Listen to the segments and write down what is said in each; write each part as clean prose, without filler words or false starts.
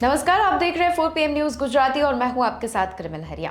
नमस्कार, आप देख रहे हैं 4 PM न्यूज गुजराती और मैं हूं आपके साथ कृमिल हरिया।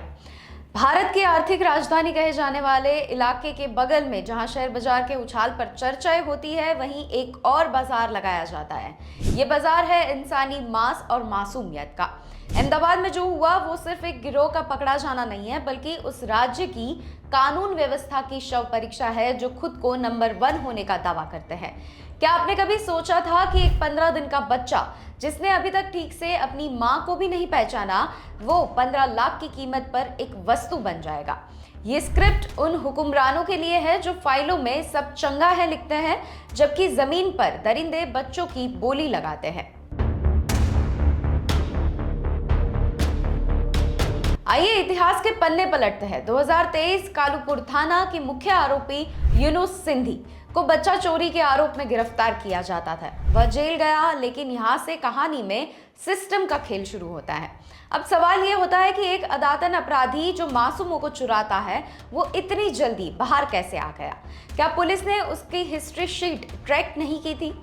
भारत की आर्थिक राजधानी कहे जाने वाले इलाके के बगल में जहां शेयर बाजार के उछाल पर चर्चाएं होती है, वहीं एक और बाजार लगाया जाता है। ये बाजार है इंसानी मांस और मासूमियत का। अहमदाबाद में जो हुआ वो सिर्फ एक गिरोह का पकड़ा जाना नहीं है, बल्कि उस राज्य की कानून व्यवस्था की शव परीक्षा है जो खुद को नंबर 1 होने का दावा करते हैं। क्या आपने कभी सोचा था कि एक 15 दिन का बच्चा जिसने अभी तक ठीक से अपनी मां को भी नहीं पहचाना, वो 15 लाख की कीमत पर एक वस्तु बन जाएगा? ये स्क्रिप्ट उन हुक्मरानों के लिए है जो फाइलों में सब चंगा है लिखते हैं, जबकि जमीन पर दरिंदे बच्चों की बोली लगाते हैं। आइए इतिहास के पन्ने पलटते हैं। 2023 कालूपुर थाना के मुख्य आरोपी यूनुस सिंधी को बच्चा चोरी के आरोप में गिरफ्तार किया जाता था। वह जेल गया, लेकिन यहाँ से कहानी में सिस्टम का खेल शुरू होता है। अब सवाल ये होता है कि एक अदातन अपराधी जो मासूमों को चुराता है, वो इतनी जल्दी बाहर कैसे आ गया? क्या पुलिस ने उसकी हिस्ट्री शीट ट्रैक नहीं की थी?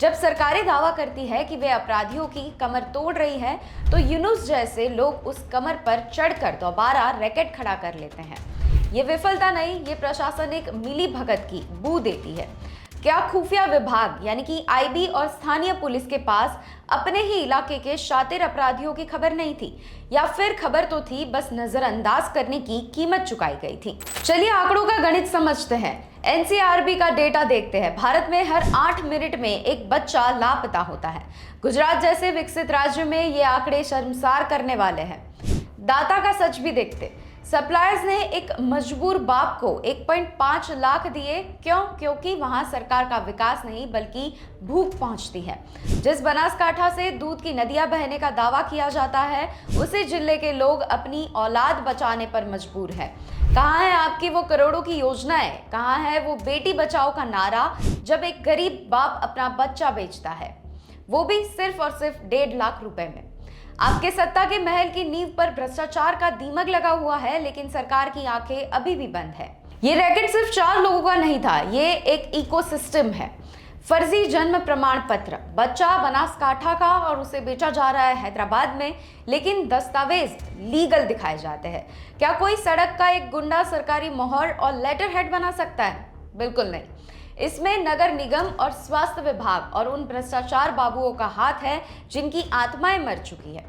जब सरकारें दावा करती है कि वे अपराधियों की कमर तोड़ रही है, तो यूनुस जैसे लोग उस कमर पर चढ़कर दोबारा रैकेट खड़ा कर लेते हैं। ये विफलता नहीं, ये प्रशासनिक मिली भगत की बू देती है। क्या खुफिया विभाग यानी कि आईबी और स्थानीय पुलिस के पास अपने ही इलाके के शातिर अपराधियों की खबर नहीं थी, या फिर खबर तो थी, बस नजरअंदाज करने की कीमत चुकाई गई थी? चलिए आंकड़ों का गणित समझते हैं। एनसीआरबी का डेटा देखते हैं। भारत में हर 8 मिनट में एक बच्चा लापता होता है। गुजरात जैसे विकसित राज्य में ये आंकड़े शर्मसार करने वाले हैं। डाटा का सच भी देखते। सप्लायर्स ने एक मजबूर बाप को 1.5 लाख दिए। क्यों? क्योंकि वहां सरकार का विकास नहीं, बल्कि भूख पहुंचती है। जिस बनासकांठा से दूध की नदियां बहने का दावा किया जाता है, उसी जिले के लोग अपनी औलाद बचाने पर मजबूर है। कहाँ है आपकी वो करोड़ों की योजनाएं? कहाँ है वो बेटी बचाओ का नारा जब एक गरीब बाप अपना बच्चा बेचता है, वो भी सिर्फ और सिर्फ 1.5 लाख रुपए में? आपके सत्ता के महल की नींव पर भ्रष्टाचार का दीमक लगा हुआ है, लेकिन सरकार की आंखें अभी भी बंद है। ये रैकेट सिर्फ 4 लोगों का नहीं था, ये एक इकोसिस्टम है। फर्जी जन्म प्रमाण पत्र, बच्चा बनासकांठा का और उसे बेचा जा रहा है हैदराबाद में, लेकिन दस्तावेज लीगल दिखाए जाते हैं। क्या कोई सड़क का एक गुंडा सरकारी मोहर और लेटर हेड बना सकता है? बिल्कुल नहीं। इसमें नगर निगम और स्वास्थ्य विभाग और उन भ्रष्टाचार बाबुओं का हाथ है जिनकी आत्माएं मर चुकी है।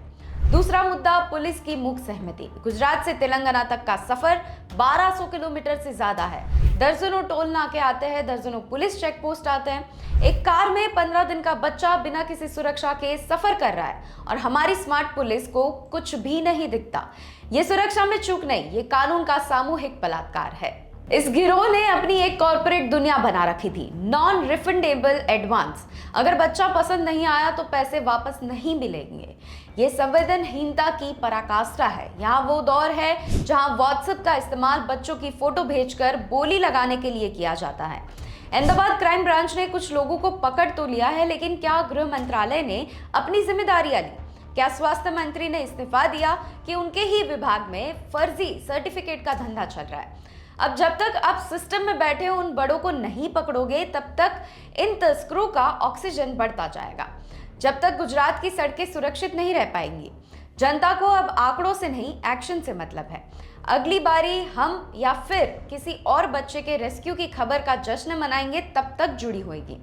दूसरा मुद्दा, पुलिस की मूक सहमति। गुजरात से तेलंगाना तक का सफर 1200 किलोमीटर से ज्यादा है। दर्जनों टोल नाके आते हैं, दर्जनों पुलिस चेक पोस्ट आते हैं। एक कार में 15 दिन का बच्चा बिना किसी सुरक्षा के सफर कर रहा है, और हमारी स्मार्ट पुलिस को कुछ भी नहीं दिखता। ये सुरक्षा में चूक नहीं, ये कानून का सामूहिक बलात्कार है। इस गिरोह ने अपनी एक कॉर्पोरेट दुनिया बना रखी थी, नॉन रिफंडेबल एडवांस। अगर बच्चा पसंद नहीं आया तो पैसे वापस नहीं मिलेंगे। ये संवेदनहीनता की पराकाष्ठा है। यहाँ वो दौर है जहाँ व्हाट्सएप का इस्तेमाल बच्चों की फोटो भेजकर बोली लगाने के लिए किया जाता है। अहमदाबाद क्राइम ब्रांच ने कुछ लोगों को पकड़ तो लिया है, लेकिन क्या गृह मंत्रालय ने अपनी जिम्मेदारियां ली? क्या स्वास्थ्य मंत्री ने इस्तीफा दिया कि उनके ही विभाग में फर्जी सर्टिफिकेट का धंधा चल रहा है? अब जब तक आप सिस्टम में बैठे उन बड़ों को नहीं पकड़ोगे, तब तक इन तस्करों का ऑक्सीजन बढ़ता जाएगा। जब तक गुजरात की सड़कें सुरक्षित नहीं रह पाएंगी। जनता को अब आंकड़ों से नहीं, एक्शन से मतलब है। अगली बारी हम या फिर किसी और बच्चे के रेस्क्यू की खबर का जश्न मनाएंगे, तब तक जुड़ी होगी,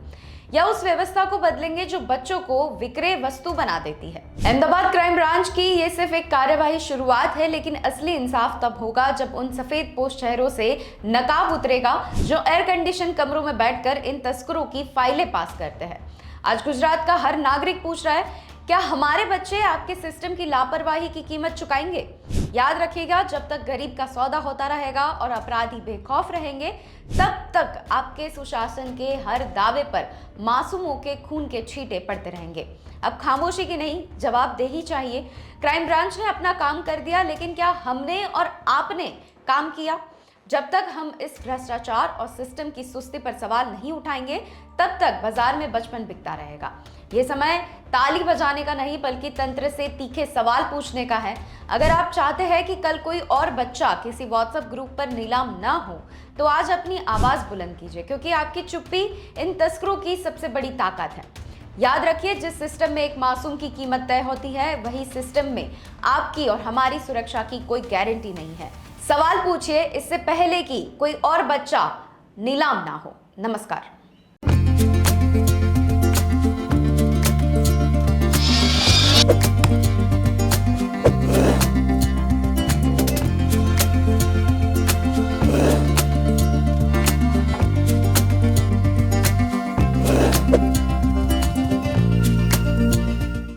या उस व्यवस्था को बदलेंगे जो बच्चों को विक्रय वस्तु बना देती है। अहमदाबाद क्राइम ब्रांच की ये सिर्फ एक कार्यवाही शुरुआत है, लेकिन असली इंसाफ तब होगा जब उन सफेद पोस्ट चेहरों से नकाब उतरेगा जो एयर कंडीशन कमरों में बैठकर इन तस्करों की फाइलें पास करते हैं। आज गुजरात का हर नागरिक पूछ रहा है, क्या हमारे बच्चे आपके सिस्टम की लापरवाही की कीमत चुकाएंगे? याद रखिएगा, जब तक गरीब का सौदा होता रहेगा और अपराधी बेखौफ रहेंगे, तब तक आपके सुशासन के हर दावे पर मासूमों के खून के छींटे पड़ते रहेंगे। अब खामोशी की नहीं, जवाबदेही चाहिए। क्राइम ब्रांच ने अपना काम कर दिया, लेकिन क्या हमने और आपने काम किया? जब तक हम इस भ्रष्टाचार और सिस्टम की सुस्ती पर सवाल नहीं उठाएंगे, तब तक बाजार में बचपन बिकता रहेगा। ये समय ताली बजाने का नहीं, बल्कि तंत्र से तीखे सवाल पूछने का है। अगर आप चाहते हैं कि कल कोई और बच्चा किसी व्हाट्सएप ग्रुप पर नीलाम ना हो, तो आज अपनी आवाज बुलंद कीजिए, क्योंकि आपकी चुप्पी इन तस्करों की सबसे बड़ी ताकत है। याद रखिए, जिस सिस्टम में एक मासूम की कीमत तय होती है, वही सिस्टम में आपकी और हमारी सुरक्षा की कोई गारंटी नहीं है। सवाल पूछिए इससे पहले कि कोई और बच्चा नीलाम ना हो। नमस्कार।